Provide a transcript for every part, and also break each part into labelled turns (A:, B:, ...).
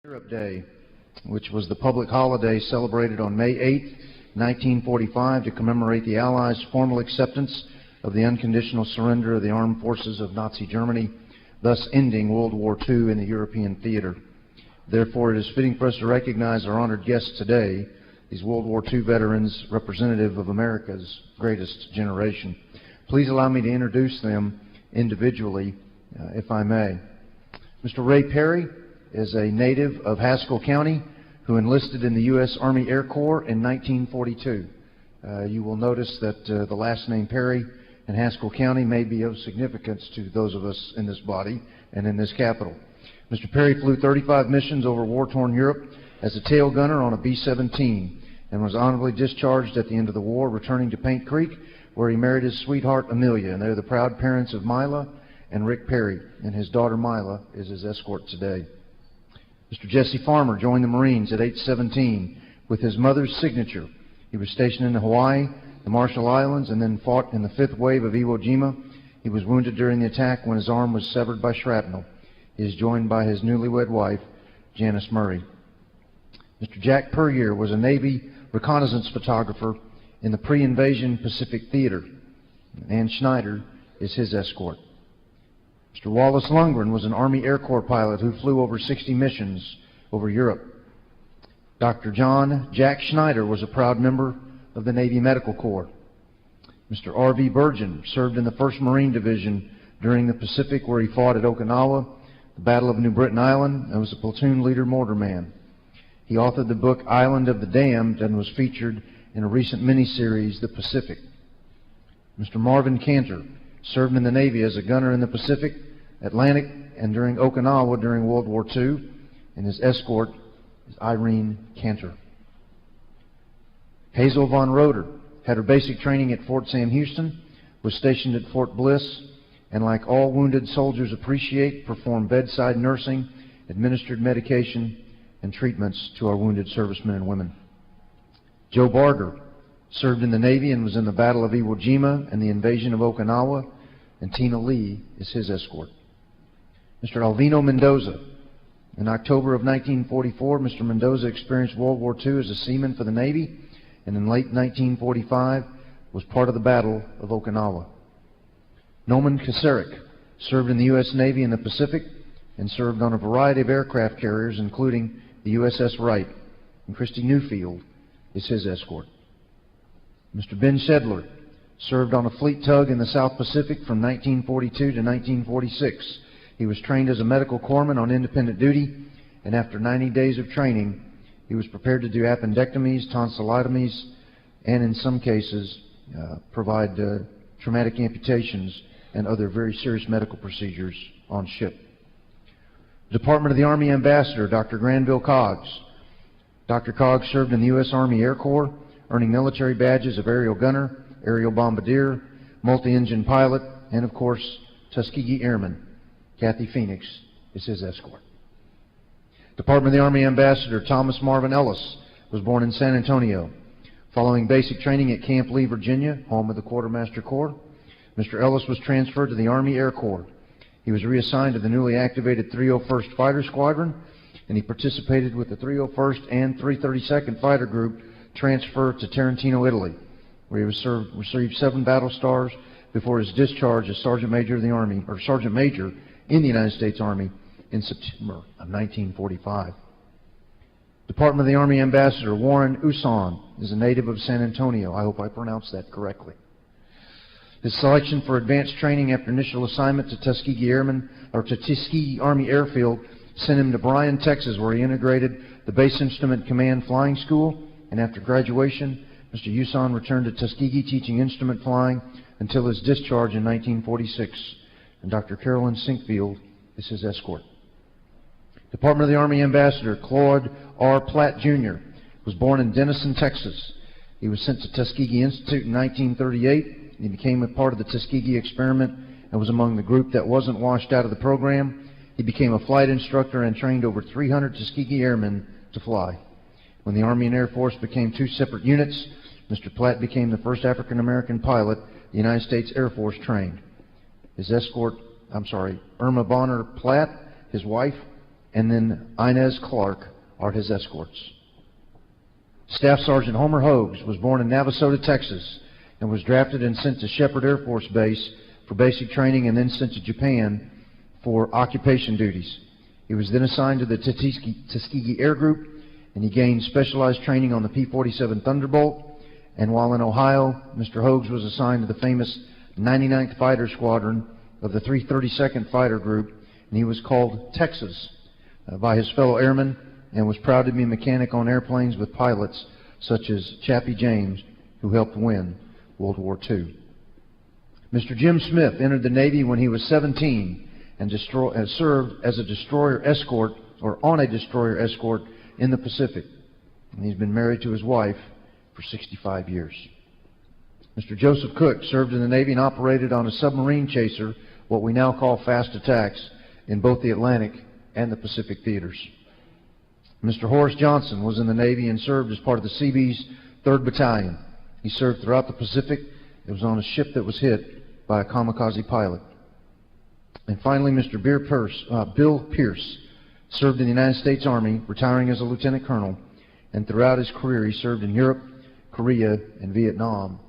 A: Europe Day, which was the public holiday celebrated on May 8, 1945, to commemorate the Allies' formal acceptance of the unconditional surrender of the armed forces of Nazi Germany, thus ending World War II in the European theater. Therefore, it is fitting for us to recognize our honored guests today, these World War II veterans, representative of America's greatest generation. Please allow me to introduce them individually, if I may. Mr. Ray Perry is a native of Haskell County who enlisted in the U.S. Army Air Corps in 1942. You will notice that the last name Perry in Haskell County may be of significance to those of us in this body and in this capital. Mr. Perry flew 35 missions over war-torn Europe as a tail gunner on a B-17 and was honorably discharged at the end of the war, returning to Paint Creek, where he married his sweetheart Amelia, and they're the proud parents of Mila and Rick Perry, and his daughter Mila is his escort today. Mr. Jesse Farmer joined the Marines at age 17 with his mother's signature. He was stationed in Hawaii, the Marshall Islands, and then fought in the 5th wave of Iwo Jima. He was wounded during the attack when his arm was severed by shrapnel. He is joined by his newlywed wife, Janice Murray. Mr. Jack Puryear was a Navy reconnaissance photographer in the pre-invasion Pacific Theater. Ann Schneider is his escort. Mr. Wallace Lundgren was an Army Air Corps pilot who flew over 60 missions over Europe. Dr. John Jack Schneider was a proud member of the Navy Medical Corps. Mr. R.V. Burgeon served in the 1st Marine Division during the Pacific, where he fought at Okinawa, the Battle of New Britain Island, and was a platoon leader mortarman. He authored the book Island of the Damned and was featured in a recent miniseries, The Pacific. Mr. Marvin Cantor served in the Navy as a gunner in the Pacific, Atlantic, and during Okinawa during World War II, and his escort is Irene Cantor. Hazel Von Roeder had her basic training at Fort Sam Houston, was stationed at Fort Bliss, and like all wounded soldiers appreciate, performed bedside nursing, administered medication, and treatments to our wounded servicemen and women. Joe Barger served in the Navy and was in the Battle of Iwo Jima and the invasion of Okinawa, and Tina Lee is his escort. Mr. Alvino Mendoza. In October of 1944, Mr. Mendoza experienced World War II as a seaman for the Navy, and in late 1945 was part of the Battle of Okinawa. Noman Kasarik served in the U.S. Navy in the Pacific and served on a variety of aircraft carriers, including the USS Wright, and Christy Newfield is his escort. Mr. Ben Shedler served on a fleet tug in the South Pacific from 1942 to 1946. He was trained as a medical corpsman on independent duty, and after 90 days of training, he was prepared to do appendectomies, tonsillectomies, and in some cases provide traumatic amputations and other very serious medical procedures on ship. Department of the Army Ambassador, Dr. Granville Coggs. Dr. Coggs served in the U.S. Army Air Corps, earning military badges of aerial gunner, aerial bombardier, multi-engine pilot, and of course, Tuskegee Airman. Kathy Phoenix is his escort. Department of the Army Ambassador Thomas Marvin Ellis was born in San Antonio. Following basic training at Camp Lee, Virginia, home of the Quartermaster Corps, Mr. Ellis was transferred to the Army Air Corps. He was reassigned to the newly activated 301st Fighter Squadron, and he participated with the 301st and 332nd Fighter Group transfer to Tarantino, Italy, where he received 7 battle stars before his discharge as Sergeant Major of the Army, or Sergeant Major in the United States Army in September of 1945. Department of the Army Ambassador Warren Usan is a native of San Antonio. I hope I pronounced that correctly. His selection for advanced training after initial assignment to Tuskegee Army Airfield sent him to Bryan, Texas, where he integrated the Base Instrument Command Flying School, and after graduation, Mr. Usan returned to Tuskegee teaching instrument flying until his discharge in 1946, and Dr. Carolyn Sinkfield is his escort. Department of the Army Ambassador Claude R. Platt, Jr. was born in Denison, Texas. He was sent to Tuskegee Institute in 1938. He became a part of the Tuskegee experiment and was among the group that wasn't washed out of the program. He became a flight instructor and trained over 300 Tuskegee airmen to fly. When the Army and Air Force became 2 separate units, Mr. Platt became the first African-American pilot the United States Air Force trained. His escort, Irma Bonner Platt, his wife, and then Inez Clark are his escorts. Staff Sergeant Homer Hogues was born in Navasota, Texas, and was drafted and sent to Shepherd Air Force Base for basic training and then sent to Japan for occupation duties. He was then assigned to the Tuskegee Air Group, and he gained specialized training on the P-47 Thunderbolt. And while in Ohio, Mr. Hogues was assigned to the famous 99th Fighter Squadron of the 332nd Fighter Group, and he was called Texas by his fellow airmen, and was proud to be a mechanic on airplanes with pilots such as Chappie James, who helped win World War II. Mr. Jim Smith entered the Navy when he was 17 and served as a destroyer escort, or on a destroyer escort, in the Pacific. And he's been married to his wife for 65 years. Mr. Joseph Cook served in the Navy and operated on a submarine chaser, what we now call fast attacks, in both the Atlantic and the Pacific theaters. Mr. Horace Johnson was in the Navy and served as part of the Seabees 3rd Battalion. He served throughout the Pacific. It was on a ship that was hit by a kamikaze pilot. And finally, Mr. Bill Pierce served in the United States Army, retiring as a lieutenant colonel, and throughout his career he served in Europe, Korea, and Vietnam,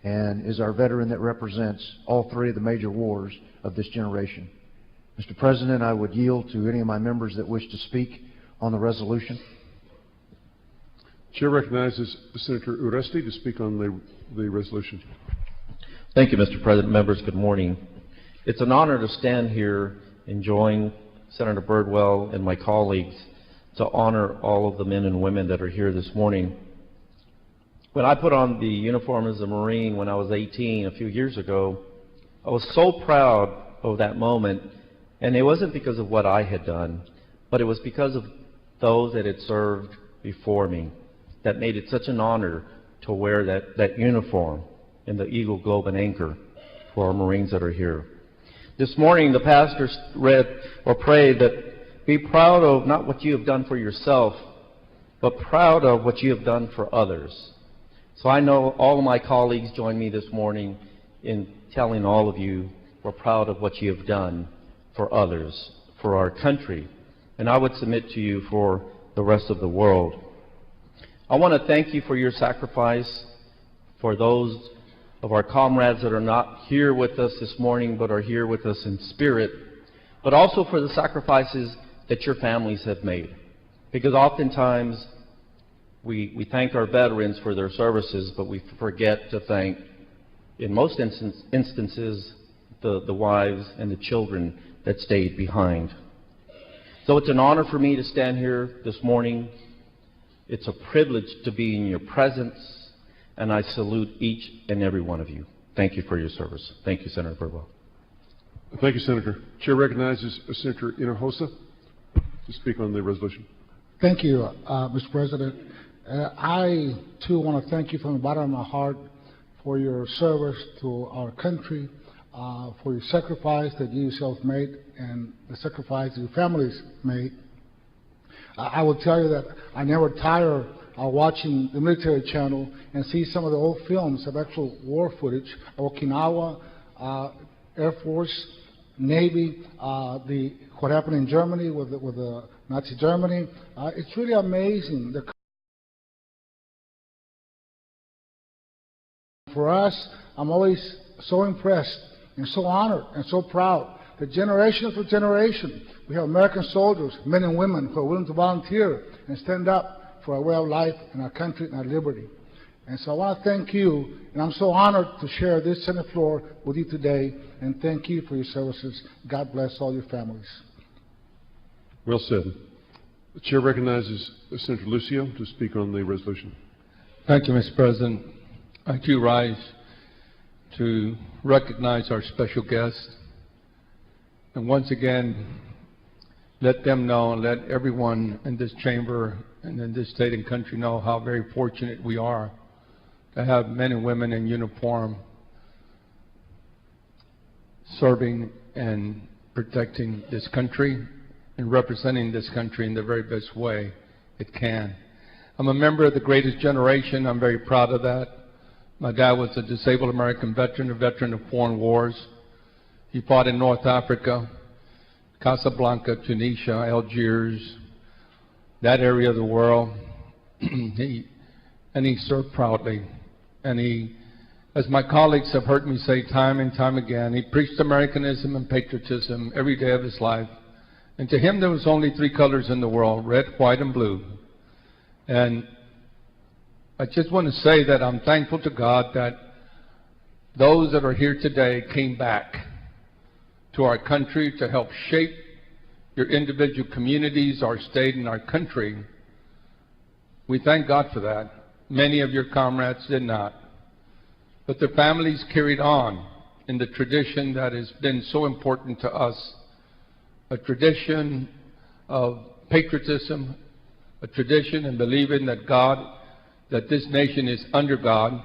A: and is our veteran that represents all three of the major wars of this generation. Mr. President, I would yield to any of my members that wish to speak on the resolution.
B: Chair recognizes Senator Uresti to speak on the resolution.
C: Thank you, Mr. President. Members, good morning. It's an honor to stand here and join Senator Birdwell and my colleagues to honor all of the men and women that are here this morning. When I put on the uniform as a Marine when I was 18 a few years ago, I was so proud of that moment, and it wasn't because of what I had done, but it was because of those that had served before me that made it such an honor to wear that uniform in the Eagle, Globe, and Anchor for our Marines that are here. This morning, the pastors read or prayed that be proud of not what you have done for yourself, but proud of what you have done for others. So I know all of my colleagues join me this morning in telling all of you we're proud of what you have done for others, for our country, and I would submit to you for the rest of the world. I want to thank you for your sacrifice, for those of our comrades that are not here with us this morning but are here with us in spirit, but also for the sacrifices that your families have made. Because oftentimes we thank our veterans for their services, but we forget to thank, in most instances, the wives and the children that stayed behind. So it's an honor for me to stand here this morning. It's a privilege to be in your presence, and I salute each and every one of you. Thank you for your service. Thank you, Senator Birdwell.
B: Thank you, Senator. Chair recognizes Senator Hinojosa to speak on the resolution.
D: Thank you, Mr. President. I, too, want to thank you from the bottom of my heart for your service to our country, for your sacrifice that you yourself made and the sacrifice your families made. I will tell you that I never tire watching the military channel and see some of the old films of actual war footage of Okinawa, Air Force, Navy, what happened in Germany with the Nazi Germany. It's really amazing. For us, I'm always so impressed and so honored and so proud that generation after generation, we have American soldiers, men and women, who are willing to volunteer and stand up for our way of life and our country and our liberty. And so I want to thank you, and I'm so honored to share this Senate floor with you today, and thank you for your services. God bless all your families.
B: Well said. The Chair recognizes Senator Lucio to speak on the resolution.
E: Thank you, Mr. President. I too rise to recognize our special guests, and once again, let them know and let everyone in this chamber and in this state and country know how very fortunate we are to have men and women in uniform serving and protecting this country and representing this country in the very best way it can. I'm a member of the greatest generation. I'm very proud of that. My dad was a disabled American veteran, a veteran of foreign wars. He fought in North Africa, Casablanca, Tunisia, Algiers, that area of the world. He served proudly. And he, as my colleagues have heard me say time and time again, he preached Americanism and patriotism every day of his life. And to him, there was only three colors in the world: red, white, and blue. And I just want to say that I'm thankful to God that those that are here today came back to our country to help shape your individual communities, our state, and our country. We thank God for that. Many of your comrades did not. But their families carried on in the tradition that has been so important to us, a tradition of patriotism, a tradition in believing that that this nation is under God,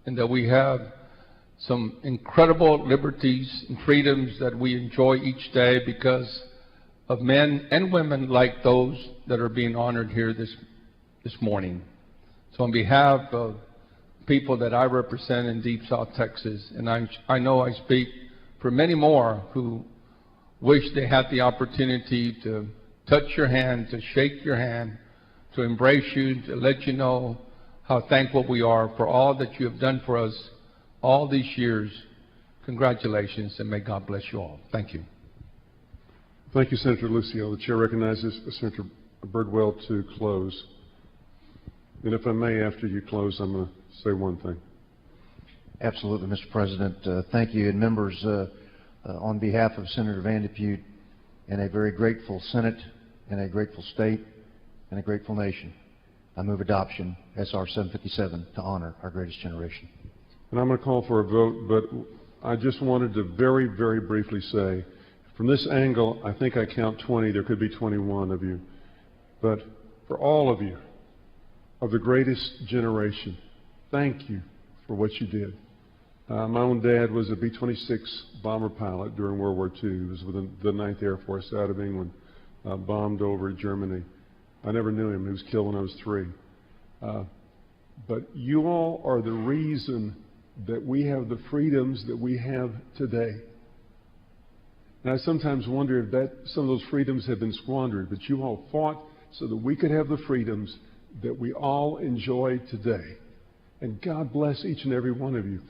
E: and that we have some incredible liberties and freedoms that we enjoy each day because of men and women like those that are being honored here this morning. So on behalf of people that I represent in Deep South Texas, and I know I speak for many more who wish they had the opportunity to touch your hand, to shake your hand, to embrace you, to let you know how thankful we are for all that you have done for us all these years. Congratulations, and may God bless you all. Thank you.
B: Thank you, Senator Lucio. The chair recognizes Senator Birdwell to close. And if I may, after you close, I'm going to say one thing.
A: Absolutely, Mr. President. Thank you. And members, on behalf of Senator Van de Putte and a very grateful Senate and a grateful state and a grateful nation, I move adoption SR 757 to honor our greatest generation.
B: And I'm going to call for a vote, but I just wanted to very, very briefly say, from this angle, I think I count 20. There could be 21 of you. But for all of you, of the greatest generation, thank you for what you did. My own dad was a B-26 bomber pilot during World War II. He was with the 9th Air Force out of England, bombed over Germany. I never knew him. He was killed when I was 3. But you all are the reason that we have the freedoms that we have today. And I sometimes wonder if some of those freedoms have been squandered, but you all fought so that we could have the freedoms that we all enjoy today. And God bless each and every one of you.